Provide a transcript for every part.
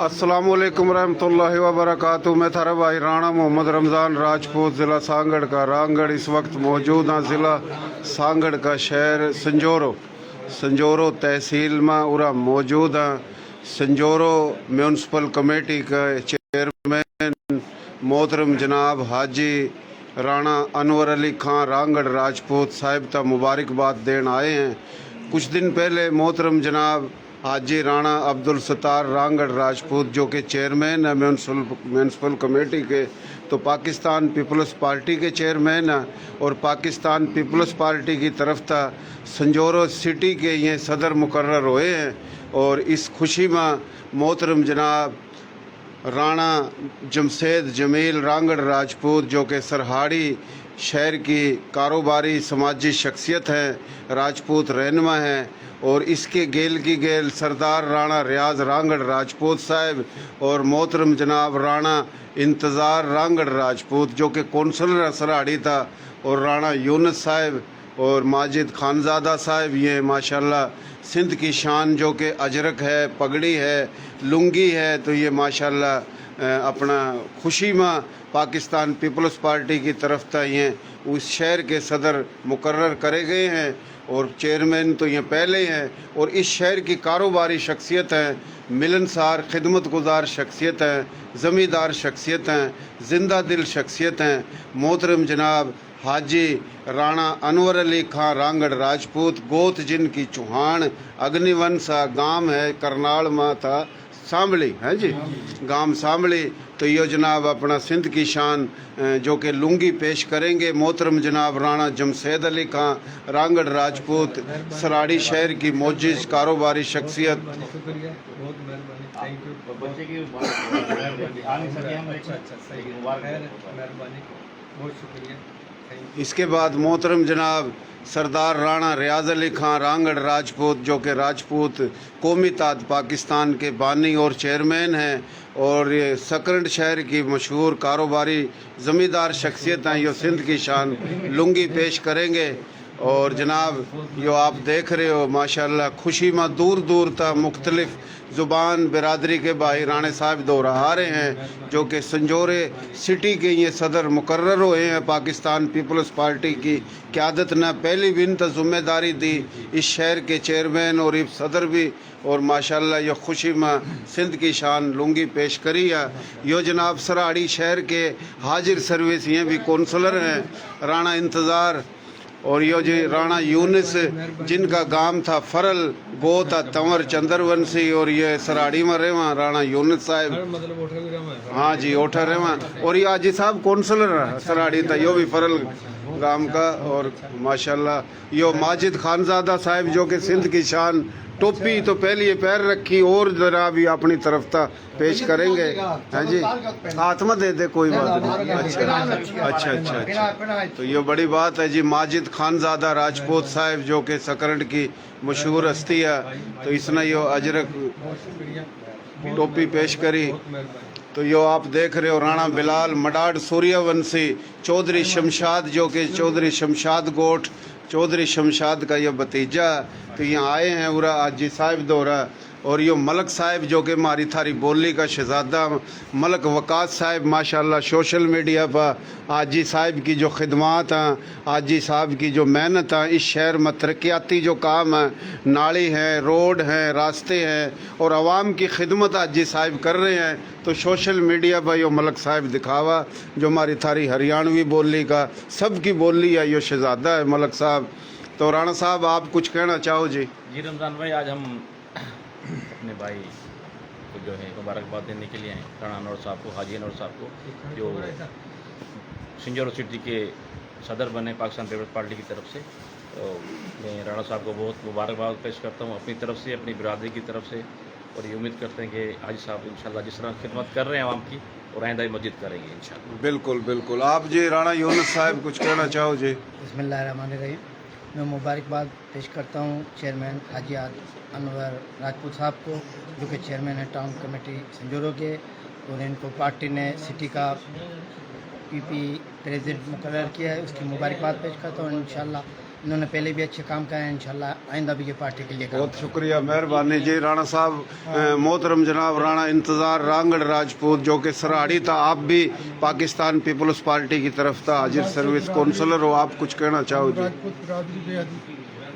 अस्सलामुअलैकुम रहमतुल्लाहि व बरकातुहू। मैं थारा भाई राणा मोहम्मद रमज़ान राजपूत, ज़िला सांगड़ का रामगढ़ इस वक्त मौजूद हाँ। ज़िला सांगड़ का शहर संजोरो तहसील में उरा मौजूद हाँ। संजोरो म्यूनसिपल कमेटी का चेयरमैन मोहतरम जनाब हाजी राणा अनवर अली खां रामगढ़ राजपूत साहिब ता मुबारकबाद देन आए हैं। कुछ दिन पहले मोहतरम जनाब हाजी राणा अब्दुल सत्तार रामगढ़ राजपूत जो कि चेयरमैन है म्यूनसिपल कमेटी के, तो पाकिस्तान पीपल्स पार्टी के चेयरमैन हैं और पाकिस्तान पीपल्स पार्टी की तरफ था संजोरो सिटी के ये सदर मुकर्रर हुए हैं। और इस खुशी में मोहतरम जनाब राणा जमशेद जमील रामगढ़ राजपूत जो कि सरहाड़ी शहर की कारोबारी समाजी शख्सियत हैं, राजपूत रहनुमा हैं, और इसके गेल की गेल सरदार राणा रियाज रामगढ़ राजपूत साहब और मोहतरम जनाब राणा इंतज़ार रामगढ़ राजपूत जो कि कौंसलर सरहाड़ी था, और राणा यूनुस साहब और माजिद खानज़ादा साहब, ये माशाल्लाह सिंध की शान जो कि अजरक है, पगड़ी है, लुंगी है, तो ये माशाल्लाह अपना खुशी में पाकिस्तान पीपल्स पार्टी की तरफ था ये उस शहर के सदर मुकर्रर करे गए हैं। और चेयरमैन तो ये पहले हैं और इस शहर की कारोबारी शख्सियत हैं, मिलनसार खिदमत गुजार शख्सियत हैं, ज़मींदार शख्सियत हैं, ज़िंदा दिल शख्सियत हैं। मोहतरम जनाब हाजी राणा अनवर अली खां रामगढ़ राजपूत गोत जिनकी चौहान अग्निवंशा गांव है करनाल में था सांभली है जी, गांव सांभली। तो ये जनाब अपना सिंध की शान जो कि लुंगी पेश करेंगे। मोहतरम जनाब राणा जमशेद अली खां रामगढ़ राजपूत सराड़ी शहर की मोजिज़ कारोबारी शख्सियत। इसके बाद मोहतरम जनाब सरदार राणा रियाज अली खां रामगढ़ राजपूत जो कि राजपूत कौमी ताद पाकिस्तान के बानी और चेयरमैन हैं, और ये सकरंड शहर की मशहूर कारोबारी ज़मींदार शख्सियत हैं, यो सिंध की शान लुंगी पेश करेंगे। और जनाब यो आप देख रहे हो माशाल्लाह खुशी में दूर दूर तक मुख्तलिफ ज़ुबान बिरादरी के भाई राणे साहब दोहरा आ रहे हैं जो कि संजोरे सिटी के ये सदर मुकर्रर हुए हैं। पाकिस्तान पीपल्स पार्टी की क़यादत ने पहली बिन तो ज़िम्मेदारी दी इस शहर के चेयरमैन और इस सदर भी, और माशाल्लाह ये खुशी में सिंध की शान लुंगी पेश करी है। यो जनाब सराड़ी शहर के हाजिर सर्विस ये भी कौंसलर हैं राणा इंतज़ार, और यो जी राणा यूनुस जिनका गांव था फरल गो था तंवर चंद्रवंशी, और ये सराड़ी में रेवा राणा यूनुस साहब, हाँ जी ओठा रेवा। और ये आजी साहब कौंसलर सराड़ी था, यो भी फरल गांव का। और माशाल्लाह यो माजिद खानज़ादा साहब जो कि सिंध की शान टोपी तो पहले ये पैर रखी और जरा भी अपनी तरफ था पेश करेंगे। हैं जी हाथ में दे दे कोई बात नहीं। अच्छा। तो ये बड़ी बात है जी, माजिद खानज़ादा राजपूत साहब जो कि सकरंड की मशहूर हस्ती है, तो इसने यो अजरक टोपी पेश करी। तो यो आप देख रहे हो राणा बिलाल मडाड सूर्यवंशी चौधरी शमशाद जो कि चौधरी शमशाद गोठ चौधरी शमशाद का ये भतीजा, तो यहाँ आए हैं उरा आजी साहिब दोहरा। और यो मलक साहिब जो कि हमारी थारी बोली का शहजादा मलक वकास साहिब माशाल्लाह सोशल मीडिया पर आजी साहिब की जो खिदमात हैं, आजी साहब की जो मेहनत है, इस शहर में तरक्याती जो काम है, नाली हैं, रोड हैं, रास्ते हैं, और आवाम की खिदमत आजी साहिब कर रहे हैं। तो सोशल मीडिया पर यो मलक साहिब दिखावा जो हमारी थारी हरियाणवी बोली का सब की बोली है, यो शहजादा है मलक साहब। तो राणा साहब आप कुछ कहना चाहो जी? जी रमज़ान भाई, आज हम अपने भाई को जो है मुबारकबाद देने के लिए आए राणा अनवर साहब को, हाजी अनवर साहब को, जो संजोरो सिटी के सदर बने पाकिस्तान पीपल्स पार्टी की तरफ से। तो मैं राणा साहब को बहुत मुबारकबाद पेश करता हूँ अपनी तरफ से, अपनी बिरादरी की तरफ से, और ये उम्मीद करते हैं कि हाजी साहब इंशाल्लाह जिस तरह खिदमत कर रहे हैं आवाम की और आइंदा भी मस्जिद करेंगे इंशाल्लाह। बिल्कुल। आप जी राणा यूनुस साहब कुछ कहना चाहो जी? बिस्मिल्लाहिर्रहमानिर्रहीम। मैं मुबारकबाद पेश करता हूँ चेयरमैन हाजी अनवर राजपूत साहब को जो कि चेयरमैन है टाउन कमेटी संजोरो के, और इनको पार्टी ने सिटी का पीपी प्रेसिडेंट मुकर्रर किया है, उसकी मुबारकबाद पेश करता हूँ। इंशाल्लाह इन्होंने पहले भी अच्छे काम करे हैं, इंशाल्लाह आइंदा भी ये पार्टी के लिए काम बहुत शुक्रिया, मेहरबानी जी। राणा साहब, मोहतरम जनाब राणा इंतज़ार रांगड़ राजपूत जो कि सराड़ी था, आप भी पाकिस्तान पीपल्स पार्टी की तरफ था, हाजिर सर्विस काउंसलर हो, आप कुछ कहना चाहो जी? राजपूत बिरादरी बेहद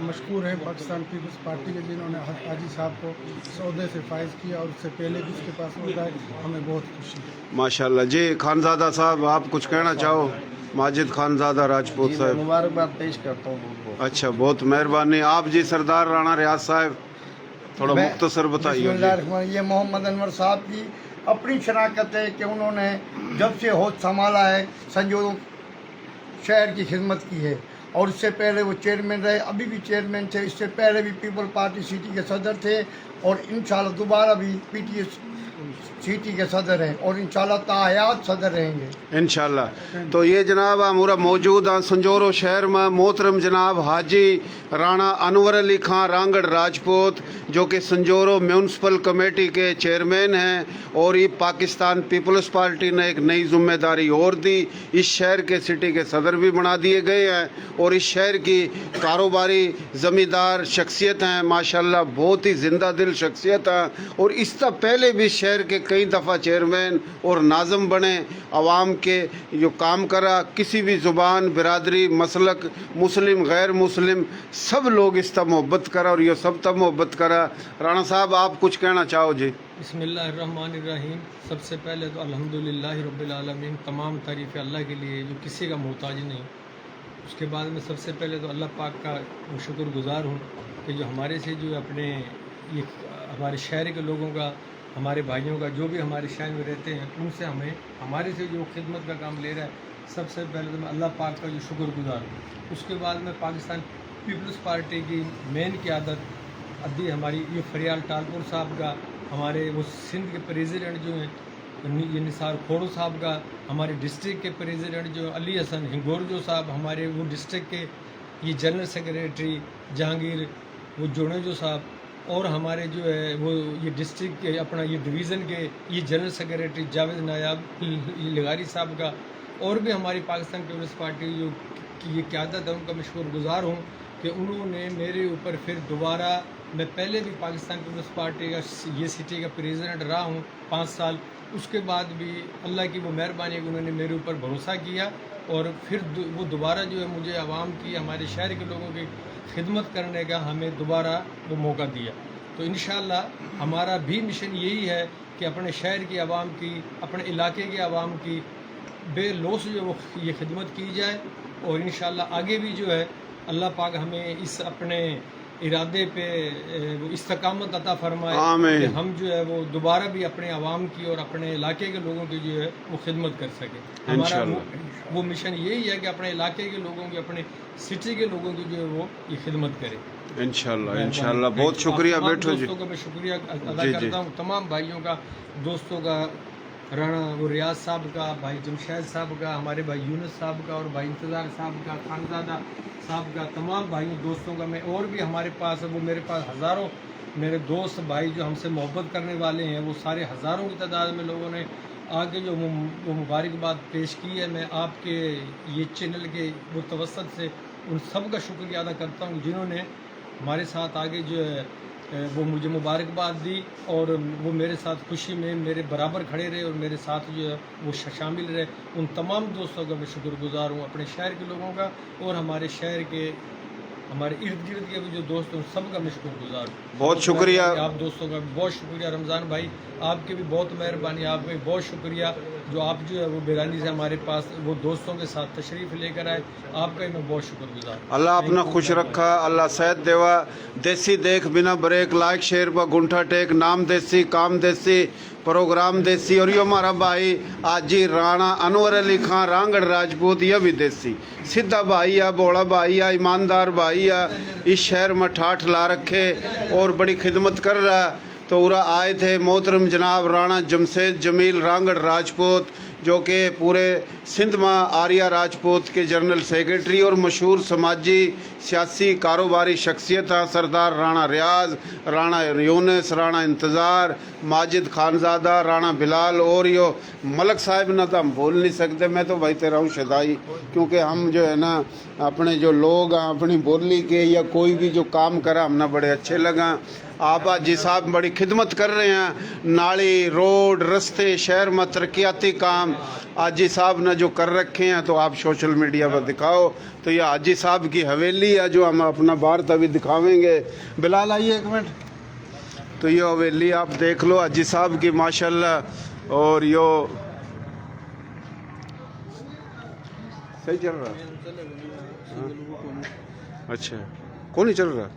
मशहूर है पाकिस्तान पीपल्स पार्टी के, जिन्होंने हाजी साहब को सौदे से फाइज किया और उससे पहले भी उसके पास होता है, हमें बहुत खुशी है। माशाल्लाह जी। खानजादा साहब, आप कुछ कहना चाहो? माजिद खानजादा राजपूत साहब, मुबारकबाद पेश करता हूँ। अच्छा, बहुत मेहरबानी। आप जी सरदार राणा रियाज साहब, थोड़ा मुख्तसर बताइए जी। बिस्मिल्लाह, ये मोहम्मद अनवर साहब की अपनी शनाख्त है कि उन्होंने जब से होश संभाला है संजोर शहर की खिदमत की है, और इससे पहले वो चेयरमैन रहे, अभी भी चेयरमैन थे, इससे पहले भी पीपल पार्टी सिटी के सदर थे, और इंशाल्लाह दोबारा भी पीटीएस सिटी के सदर हैं, और इंशाल्लाह ताहयात सदर रहेंगे इंशाल्लाह। तो ये जनाब हमारा मौजूद हाँ संजोरो शहर में मोहतरम जनाब हाजी राणा अनवर अली खां रांगड़ राजपूत जो कि संजोरो म्यूनसिपल कमेटी के चेयरमैन हैं, और ये पाकिस्तान पीपल्स पार्टी ने एक नई जिम्मेदारी और दी, इस शहर के सिटी के सदर भी बना दिए गए हैं, और इस शहर की कारोबारी ज़मींदार शख्सियत हैं, माशाल्लाह बहुत ही जिंदा दिल शख्सियत हैं, और इससे पहले भी शहर के कई दफ़ा चेयरमैन और नाज़म बने, आवाम के जो काम करा, किसी भी ज़ुबान बिरादरी मसलक मुस्लिम गैर मुस्लिम सब लोग इस तक मोहब्बत करा, और ये सब तक मोहब्बत करा। राणा साहब, आप कुछ कहना चाहो जी? बिस्मिल्लाहिर्रहमानिर्रहीम। सबसे पहले तो अल्हम्दुलिल्लाहि रब्बिल आलमीन, तमाम तारीफ़ अल्लाह के लिए जो किसी का मोहताज नहीं। उसके बाद में सबसे पहले तो अल्लाह पाक का शुक्रगुजार हूँ कि जो हमारे से जो अपने ये हमारे शहर के लोगों का, हमारे भाइयों का, जो भी हमारे शहर में रहते हैं, उनसे हमें हमारे से जो खिदमत का काम ले रहा है, सबसे पहले तो मैं अल्लाह पाक का जो शुक्रगुजार हूँ। उसके बाद में पाकिस्तान पीपल्स पार्टी की मेन क़यादत अद्दी हमारी ये फरियाल टालपुर साहब का, हमारे वो सिंध के प्रेसिडेंट जो हैं ये निसार खोड़ू साहब का, हमारे डिस्ट्रिक्ट के प्रेसिडेंट जो अली हसन हिंगोरजो साहब, हमारे वो डिस्ट्रिक्ट के ये जनरल सेक्रेटरी जहांगीर वो जोड़ेजो साहब, और हमारे जो है वो ये डिस्ट्रिक्ट के अपना ये डिवीज़न के ये जनरल सेक्रेटरी जावेद नायाब लगारी साहब का, और भी हमारी पाकिस्तान पीपल्स पार्टी जो की ये क़यादत है, उनका मैं शुक्रगुजार हूँ कि उन्होंने मेरे ऊपर फिर दोबारा, मैं पहले भी पाकिस्तान पीपल्स पार्टी का ये सिटी का प्रेसिडेंट रहा हूँ 5 साल, उसके बाद भी अल्लाह की वो मेहरबानी है कि उन्होंने मेरे ऊपर भरोसा किया, और फिर वो दोबारा जो है मुझे आवाम की, हमारे शहर के लोगों की खिदमत करने का हमें दोबारा वो मौका दिया। तो इंशाअल्लाह हमारा भी मिशन यही है कि अपने शहर की आवाम की, अपने इलाके की आवाम की बेलौस जो वो ये खिदमत की जाए, और इंशाअल्लाह आगे भी जो है अल्लाह पाक हमें इस अपने इरादे पे वो इस्तकामत अता फरमाए कि हम जो है वो दोबारा भी अपने आवाम की और अपने इलाके के लोगों की जो है वो खिदमत कर सके। हमारा वो मिशन यही है कि अपने इलाके के लोगों की, अपने सिटी के लोगों की जो है वो ये खिदमत करे इंशाल्लाह। इंशाल्लाह, बहुत शुक्रिया। बैठो जी। दोस्तों का मैं शुक्रिया अदा करता हूँ, तमाम भाइयों का, दोस्तों का, राणा वो रियाज साहब का, भाई जमशेद साहब का, हमारे भाई यूनुस साहब का, और भाई इंतज़ार साहब का, खानजादा साहब का, तमाम भाइयों दोस्तों का मैं, और भी हमारे पास वो मेरे पास हज़ारों मेरे दोस्त भाई जो हमसे मोहब्बत करने वाले हैं, वो सारे हज़ारों की तादाद में लोगों ने आगे जो वो मुबारकबाद पेश की है। मैं आपके ये चैनल के वो तवस्सुत से उन सब का शुक्रिया अदा करता हूँ जिन्होंने हमारे साथ आगे जो है वो मुझे मुबारकबाद दी, और वो मेरे साथ खुशी में मेरे बराबर खड़े रहे, और मेरे साथ जो है वो शामिल रहे। उन तमाम दोस्तों का मैं शुक्रगुजार हूँ, अपने शहर के लोगों का, और हमारे शहर के हमारे इर्द गिर्द के भी जो दोस्त हैं उन सब का मैं शुक्रगुजार हूँ। बहुत शुक्रिया आप दोस्तों का बहुत शुक्रिया। रमज़ान भाई आपकी भी बहुत मेहरबानी, आपका भी बहुत शुक्रिया जो आप जो है वो बेरानी से हमारे पास वो दोस्तों के साथ तशरीफ़ लेकर आए, आपका ही मैं बहुत शुक्रगुजार। अल्लाह अपना खुश रखा, अल्लाह सेहत देवा। देसी देख बिना ब्रेक, लाइक शेयर पर गुंठा टेक, नाम देसी काम देसी प्रोग्राम देसी, और ये हमारा भाई आजी राणा अनवर अली खां रांगड़ राजपूत, यह भी देसी सीधा भाई है, बोला भाई है, ईमानदार भाई है, इस शहर में ठाठ ला रखे और बड़ी खिदमत कर रहा है। तो उरा आए थे मोहतरम जनाब राणा जमशेद जमील रांगड़ राजपूत, جو کہ پورے سندھ میں آریہ راجپوت کے جنرل سیکرٹری اور مشہور سماجی سیاسی کاروباری شخصیت ہیں سردار رانا ریاض، رانا یونس، رانا انتظار، ماجد خانزادہ، رانا بلال اور یہ ملک صاحب نہ تو ہم بول نہیں سکتے. میں تو بھائی تیرا ہوں شدائی، کیونکہ ہم جو ہے نا اپنے جو لوگ ہیں اپنی بولی کے یا کوئی بھی جو کام کرا ہم نے بڑے اچھے لگا. آپ حاجی صاحب بڑی خدمت کر رہے ہیں، نالی، روڈ، رستے، شہر میں ترقیاتی کام حاجی صاحب نے جو کر رکھے ہیں تو آپ سوشل میڈیا پر دکھاؤ. تو یہ حاجی صاحب کی حویلی ہے جو ہم اپنا بھارت ابھی دکھاویں گے. بلال آئیے ایک منٹ. تو یہ حویلی آپ دیکھ لو حاجی صاحب کی ماشاءاللہ. اور یہ صحیح چل رہا اچھا کون نہیں چل رہا